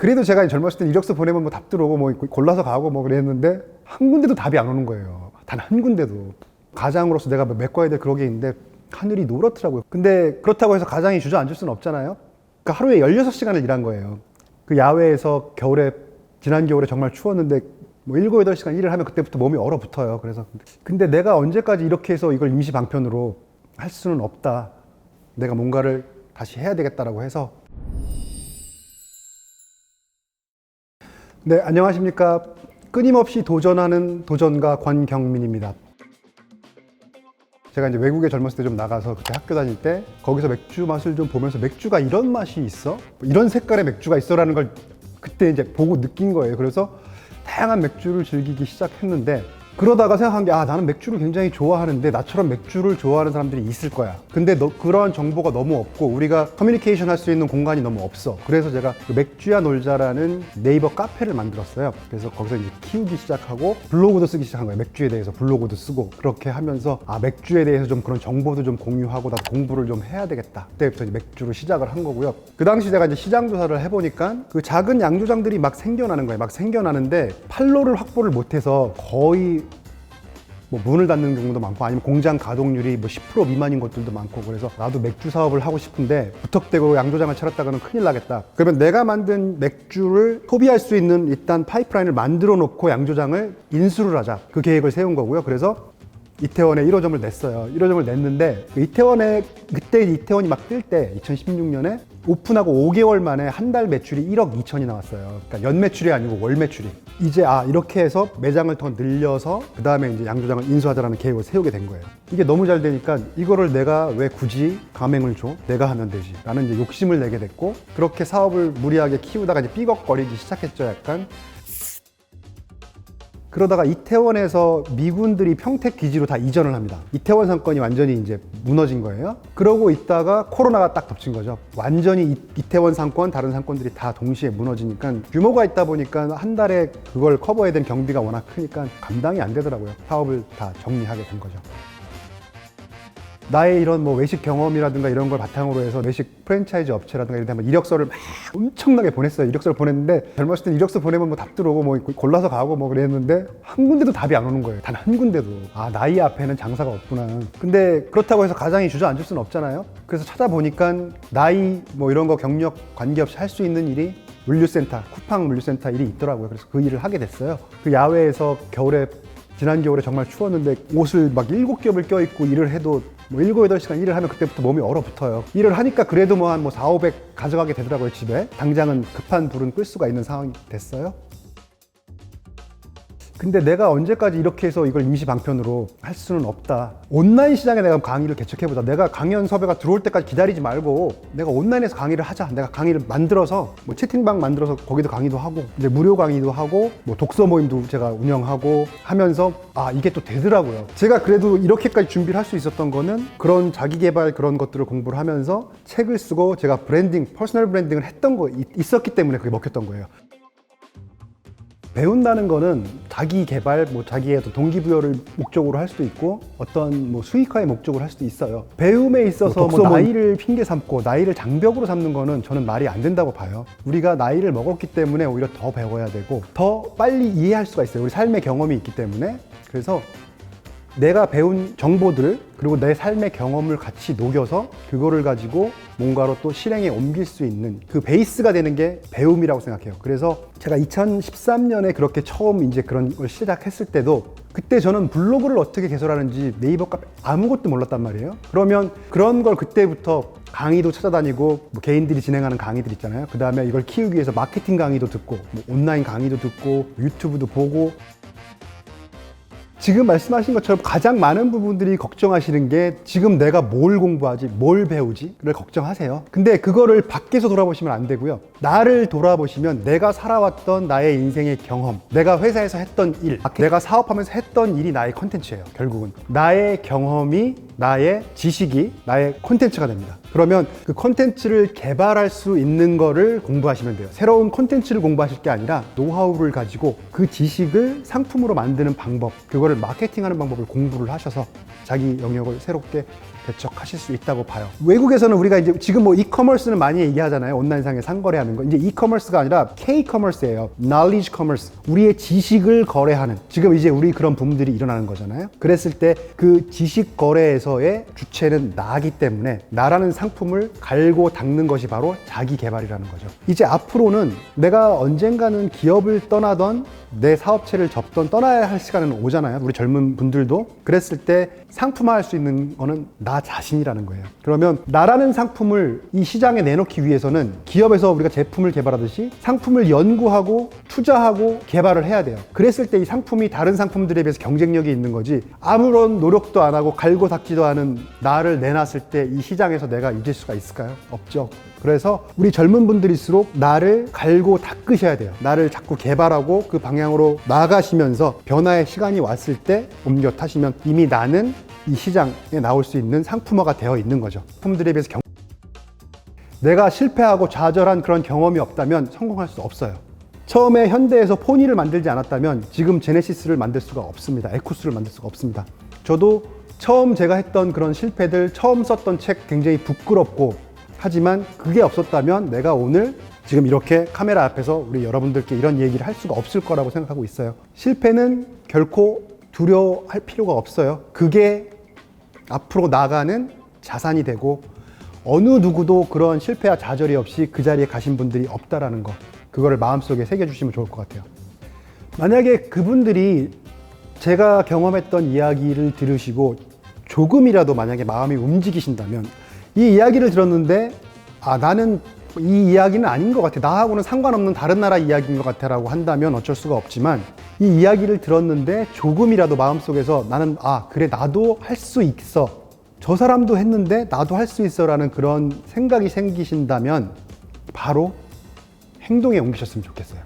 그래도 제가 젊었을 때 이력서 보내면 뭐 답 들어오고 뭐 골라서 가고 뭐 그랬는데 한 군데도 답이 안 오는 거예요. 단 한 군데도. 가장으로서 내가 메꿔야 될 그런 게 있는데 하늘이 노랗더라고요. 근데 그렇다고 해서 가장이 주저앉을 수는 없잖아요. 그러니까 하루에 16시간을 일한 거예요. 그 야외에서 지난 겨울에 정말 추웠는데 뭐 7, 8시간 일을 하면 그때부터 몸이 얼어붙어요. 그래서 근데 내가 언제까지 이렇게 해서 이걸 임시 방편으로 할 수는 없다. 내가 뭔가를 다시 해야 되겠다라고 해서. 네, 안녕하십니까. 끊임없이 도전하는 도전가 권경민입니다. 제가 이제 외국에 젊었을 때 좀 나가서 그때 학교 다닐 때 거기서 맥주 맛을 좀 보면서 맥주가 이런 맛이 있어? 이런 색깔의 맥주가 있어라는 걸 그때 이제 보고 느낀 거예요. 그래서 다양한 맥주를 즐기기 시작했는데 그러다가 생각한 게 나는 맥주를 굉장히 좋아하는데 나처럼 맥주를 좋아하는 사람들이 있을 거야. 근데 그런 정보가 너무 없고 우리가 커뮤니케이션 할 수 있는 공간이 너무 없어. 그래서 제가 맥주야 놀자라는 네이버 카페를 만들었어요. 그래서 거기서 이제 키우기 시작하고 블로그도 쓰기 시작한 거예요. 맥주에 대해서 블로그도 쓰고 그렇게 하면서 맥주에 대해서 좀 그런 정보도 좀 공유하고 나도 공부를 좀 해야 되겠다. 그때부터 이제 맥주를 시작을 한 거고요. 그 당시 제가 이제 시장 조사를 해보니까 그 작은 양조장들이 막 생겨나는 거예요. 막 생겨나는데 판로를 확보를 못해서 거의 뭐 문을 닫는 경우도 많고 아니면 공장 가동률이 뭐 10% 미만인 것들도 많고 그래서 나도 맥주 사업을 하고 싶은데 무턱대고 양조장을 차렸다가는 큰일 나겠다. 그러면 내가 만든 맥주를 소비할 수 있는 일단 파이프라인을 만들어 놓고 양조장을 인수를 하자. 그 계획을 세운 거고요. 그래서 이태원에 1호점을 냈어요. 1호점을 냈는데 그때 이태원이 막 뜰 때 2016년에 오픈하고 5개월 만에 한 달 매출이 1억 2천이 나왔어요. 그러니까 연 매출이 아니고 월 매출이. 이제 이렇게 해서 매장을 더 늘려서 그 다음에 이제 양조장을 인수하자라는 계획을 세우게 된 거예요. 이게 너무 잘 되니까 이거를 내가 왜 굳이 감행을 줘? 내가 하면 되지. 라는 이제 욕심을 내게 됐고 그렇게 사업을 무리하게 키우다가 이제 삐걱거리기 시작했죠. 약간. 그러다가 이태원에서 미군들이 평택 기지로 다 이전을 합니다. 이태원 상권이 완전히 이제 무너진 거예요. 그러고 있다가 코로나가 딱 덮친 거죠. 완전히 이태원 상권, 다른 상권들이 다 동시에 무너지니까 규모가 있다 보니까 한 달에 그걸 커버해야 되는 경비가 워낙 크니까 감당이 안 되더라고요. 사업을 다 정리하게 된 거죠. 나의 이런 뭐 외식 경험이라든가 이런 걸 바탕으로 해서 외식 프랜차이즈 업체라든가 이런 데 한번 이력서를 막 엄청나게 보냈어요. 이력서를 보냈는데 젊었을 때 이력서 보내면 뭐 답 들어오고 뭐 골라서 가고 뭐 그랬는데 한 군데도 답이 안 오는 거예요. 단 한 군데도. 나이 앞에는 장사가 없구나. 근데 그렇다고 해서 가장이 주저앉을 수는 없잖아요. 그래서 찾아보니까 나이 뭐 이런 거 경력 관계없이 할 수 있는 일이 물류센터, 쿠팡 물류센터 일이 있더라고요. 그래서 그 일을 하게 됐어요. 그 야외에서 지난 겨울에 정말 추웠는데 옷을 막 7겹을 껴입고 일을 해도 뭐 7, 8시간 일을 하면 그때부터 몸이 얼어붙어요. 일을 하니까 그래도 뭐 한 4, 500 가져가게 되더라고요, 집에. 당장은 급한 불은 끌 수가 있는 상황이 됐어요. 근데 내가 언제까지 이렇게 해서 이걸 임시 방편으로 할 수는 없다. 온라인 시장에 내가 강의를 개척해보자. 내가 강연 섭외가 들어올 때까지 기다리지 말고 내가 온라인에서 강의를 하자. 내가 강의를 만들어서 뭐 채팅방 만들어서 거기도 강의도 하고 이제 무료 강의도 하고 뭐 독서 모임도 제가 운영하고 하면서 이게 또 되더라고요. 제가 그래도 이렇게까지 준비를 할 수 있었던 거는 그런 자기 개발 그런 것들을 공부를 하면서 책을 쓰고 제가 퍼스널 브랜딩을 했던 거 있었기 때문에 그게 먹혔던 거예요. 배운다는 거는 자기 개발, 자기의 어떤 동기부여를 목적으로 할 수도 있고 어떤 수익화의 목적으로 할 수도 있어요. 배움에 있어서 나이를 핑계 삼고 나이를 장벽으로 삼는 거는 저는 말이 안 된다고 봐요. 우리가 나이를 먹었기 때문에 오히려 더 배워야 되고 더 빨리 이해할 수가 있어요. 우리 삶의 경험이 있기 때문에. 그래서 내가 배운 정보들을 그리고 내 삶의 경험을 같이 녹여서 그거를 가지고 뭔가로 또 실행에 옮길 수 있는 그 베이스가 되는 게 배움이라고 생각해요. 그래서 제가 2013년에 그렇게 처음 이제 그런 걸 시작했을 때도 그때 저는 블로그를 어떻게 개설하는지 네이버 카페 아무것도 몰랐단 말이에요. 그러면 그런 걸 그때부터 강의도 찾아다니고 개인들이 진행하는 강의들 있잖아요. 그 다음에 이걸 키우기 위해서 마케팅 강의도 듣고 온라인 강의도 듣고 유튜브도 보고 지금 말씀하신 것처럼 가장 많은 부분들이 걱정하시는 게 지금 내가 뭘 공부하지, 뭘 배우지를 걱정하세요. 근데 그거를 밖에서 돌아보시면 안 되고요. 나를 돌아보시면 내가 살아왔던 나의 인생의 경험, 내가 회사에서 했던 일, 내가 사업하면서 했던 일이 나의 컨텐츠예요. 결국은 나의 경험이 나의 지식이 나의 콘텐츠가 됩니다. 그러면 그 콘텐츠를 개발할 수 있는 거를 공부하시면 돼요. 새로운 콘텐츠를 공부하실 게 아니라 노하우를 가지고 그 지식을 상품으로 만드는 방법, 그거를 마케팅하는 방법을 공부를 하셔서 자기 영역을 새롭게 개척하실 수 있다고 봐요. 외국에서는 우리가 이제 지금 뭐 이커머스는 많이 얘기하잖아요. 온라인상에 상거래하는 거. 이제 이커머스가 아니라 K-커머스예요. Knowledge Commerce. 우리의 지식을 거래하는. 지금 이제 우리 그런 붐들이 일어나는 거잖아요. 그랬을 때 그 지식 거래에서의 주체는 나기 때문에 나라는 상품을 갈고 닦는 것이 바로 자기 개발이라는 거죠. 이제 앞으로는 내가 언젠가는 기업을 떠나던 내 사업체를 접던 떠나야 할 시간은 오잖아요. 우리 젊은 분들도. 그랬을 때 상품화할 수 있는 거는 나 자신이라는 거예요. 그러면 나라는 상품을 이 시장에 내놓기 위해서는 기업에서 우리가 제품을 개발하듯이 상품을 연구하고 투자하고 개발을 해야 돼요. 그랬을 때 이 상품이 다른 상품들에 비해서 경쟁력이 있는 거지, 아무런 노력도 안 하고 갈고 닦지도 않은 나를 내놨을 때 이 시장에서 내가 이길 수가 있을까요? 없죠. 그래서 우리 젊은 분들일수록 나를 갈고 닦으셔야 돼요. 나를 자꾸 개발하고 그 방향으로 나가시면서 변화의 시간이 왔을 때 옮겨 타시면 이미 나는 이 시장에 나올 수 있는 상품화가 되어 있는 거죠. 상품들에 비해서 내가 실패하고 좌절한 그런 경험이 없다면 성공할 수 없어요. 처음에 현대에서 포니를 만들지 않았다면 지금 제네시스를 만들 수가 없습니다. 에쿠스를 만들 수가 없습니다. 저도 처음 제가 했던 그런 실패들, 처음 썼던 책 굉장히 부끄럽고, 하지만 그게 없었다면 내가 오늘 지금 이렇게 카메라 앞에서 우리 여러분들께 이런 얘기를 할 수가 없을 거라고 생각하고 있어요. 실패는 결코 두려워할 필요가 없어요. 그게 앞으로 나가는 자산이 되고, 어느 누구도 그런 실패와 좌절이 없이 그 자리에 가신 분들이 없다라는 거, 그거를 마음속에 새겨주시면 좋을 것 같아요. 만약에 그분들이 제가 경험했던 이야기를 들으시고 조금이라도 만약에 마음이 움직이신다면, 이 이야기를 들었는데 나는 이 이야기는 아닌 것 같아, 나하고는 상관없는 다른 나라 이야기인 것 같아 라고 한다면 어쩔 수가 없지만, 이 이야기를 들었는데 조금이라도 마음속에서 나는 그래, 나도 할 수 있어, 저 사람도 했는데 나도 할 수 있어 라는 그런 생각이 생기신다면 바로 행동에 옮기셨으면 좋겠어요.